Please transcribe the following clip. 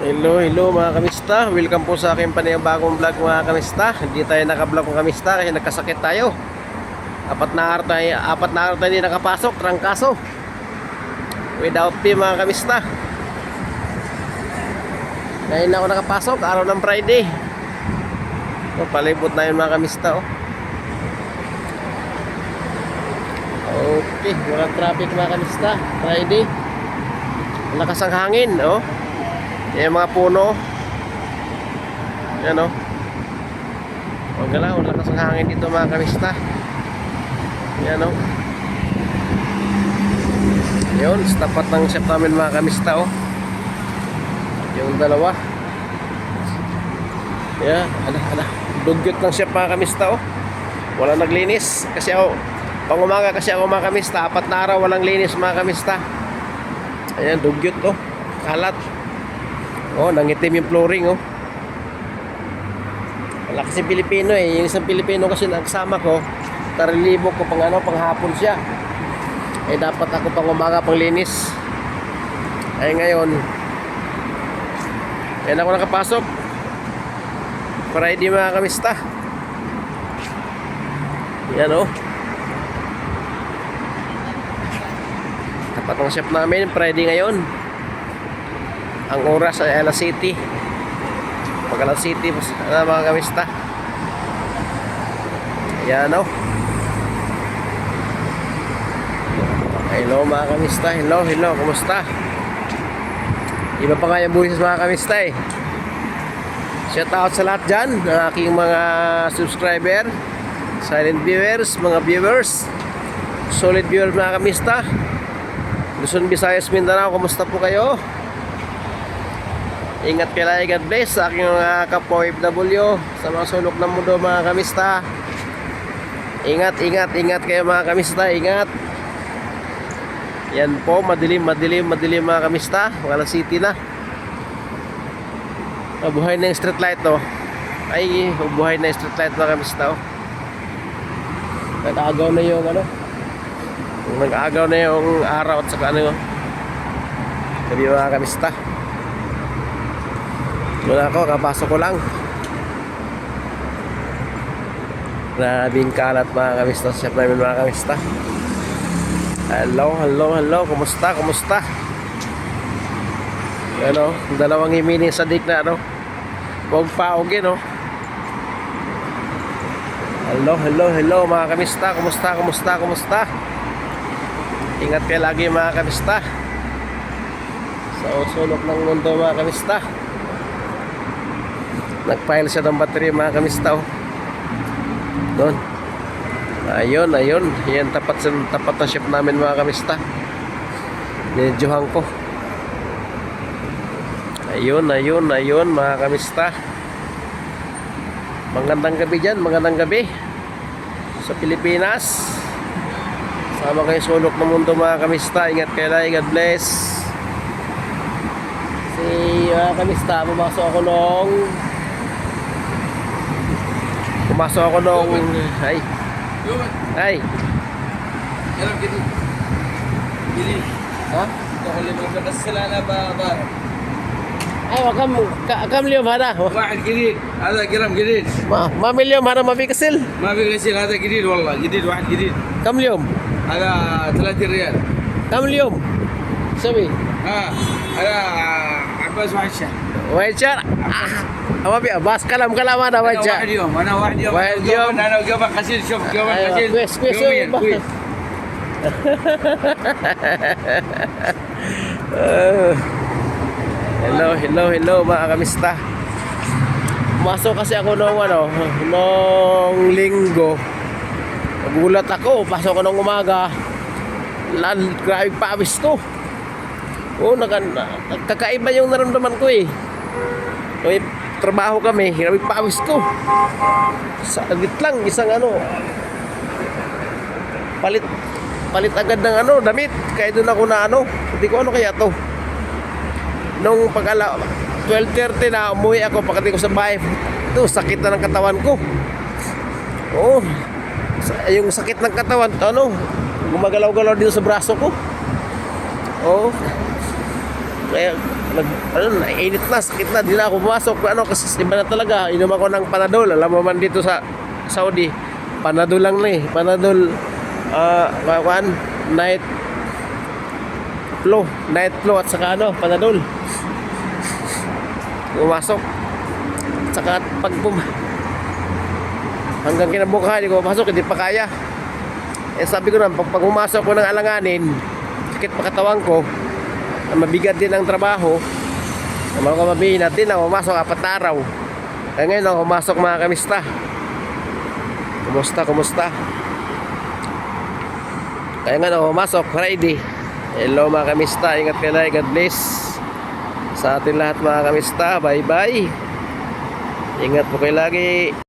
Hello, hello mga kamista. Welcome po sa aking panibagong vlog mga kamista. Hindi tayo naka-vlog mga kamista kasi nagkasakit tayo. Apat na araw tayo hindi nakapasok, trangkaso. Without pay mga kamista. Ngayon na ako nakapasok, araw ng Friday. So, palibot na yun mga kamista. Okay, walang traffic mga kamista. Friday. Malakas ang hangin, oh. Yan mga puno. Yan o. Huwag lang, wala kasang hangin dito mga kamista. Yan o. Yun, tapat ng chef namin mga kamista o. Yung dalawa. Yan, dugyot ng chef mga kamista o. Wala naglinis. Kasi ako, pang umaga kasi ako mga kamista. 4 na araw walang linis mga kamista. Ayan, dugyot o. Kalat. Oh, nangitim yung flooring oh. Wala kasi Pilipino eh. Yung isang Pilipino kasi nagsama ko, tarilibo ko panghapon siya. Eh dapat ako pang umaga pang linis. Ay ngayon, yan ako nakapasok. Friday mga kamista. Yan oh. Tapat ng chef namin, Friday ngayon. Ang oras ay alas City. Pag alas City mga kamista. Ayan o. Hello mga kamista. Hello, kumusta? Iba pa nga yung buwis mga kamista eh. Shout out sa lahat dyan ng aking mga subscriber, silent viewers, mga viewers, solid viewers mga kamista. Luzon, Visayas, Mindanao, kumusta po kayo? Ingat kayo lang, God bless sa aking mga kapwa OFW sa mga sulok ng mundo mga kamista. Ingat kayo mga kamista, ingat. Yan po, madilim mga kamista. Walang city na. Buhay na yung street light oh. Ay, buhay na yung street light mga kamista oh. Nag-agaw na yung ano. Nag-agaw na yung araw at saka ano. Sabi mga kamista. Doon ako, kapasok ko lang. Grabing kalat mga kamista. Chef namin mga kamista. Hello. Kumusta? Ano, dalawang himini sa dik na ano. Huwag paugin oh. Hello mga kamista. Kumusta? Ingat kayo lagi mga kamista. Sa usulok ng mundo mga kamista. Nagpile siya ng battery mga kamista oh. Doon. Ayun. Yan tapat na ship namin mga kamista. Medyohan ko. Ayun mga kamista. Magandang gabi dyan, magandang gabi sa Pilipinas. Sama kayo sulok ng mundo mga kamista. Ingat kayo lang, God bless. Si mga kamista, pumasok ako nung Ay. Yaram gidid. Gidid. Ha? Dahil mo ka sila na ba? Ay, kam liyom hana. واحد جديد هذا جرام جديد Ma milyom hana mabikasil. ما في غسيل هذا جديد والله جديد واحد جديد Kam liyom. هذا 30 ريال Kam liyom. Sabi. هذا عباس واحد شهر White share. Ama bi bas kalam ada white share. انا واحد يوم انا وقبل غسيل شوف قبل غسيل يوميا كويس Hello mga kamista. Masok kasi ako nung linggo. Nagulat ako, pasok ko nung umaga. Grabe pawis ko. Oh, kakaiba yung naramdaman ko eh. May trabaho kami, grabe pawis ko. Saglit lang, isang palit agad ng damit. Kaya doon ako na hindi ko kaya to. Nung 12:30 na umuwi ako, pagdating ko sa bahay, sakit na ng katawan ko. Oo. Yung sakit ng katawan, gumagalaw-galaw dito sa braso ko. Oo. Kaya init na, sakit na, di na ako pumasok. Kasi iba na talaga, inom ako ng Panadol. Alam mo man dito sa Saudi, Panadol lang na eh. Panadol, night flow at saka Panadol. Pumasok. Saka hanggang kinabukasan, hindi ko papasok, hindi pa kaya. Sabi ko na, pag pumasok ko ng alanganin, sakit pa katawan ko, mabigat din ang trabaho, naman ko mabihin natin na pumasok 4 na araw. Kaya ngayon ako pumasok mga kamista. Kumusta? Kaya nga ako pumasok Friday. Hello mga kamista, ingat kayo lang, God bless sa atin lahat mga kamista. Bye bye, ingat po kayo lagi.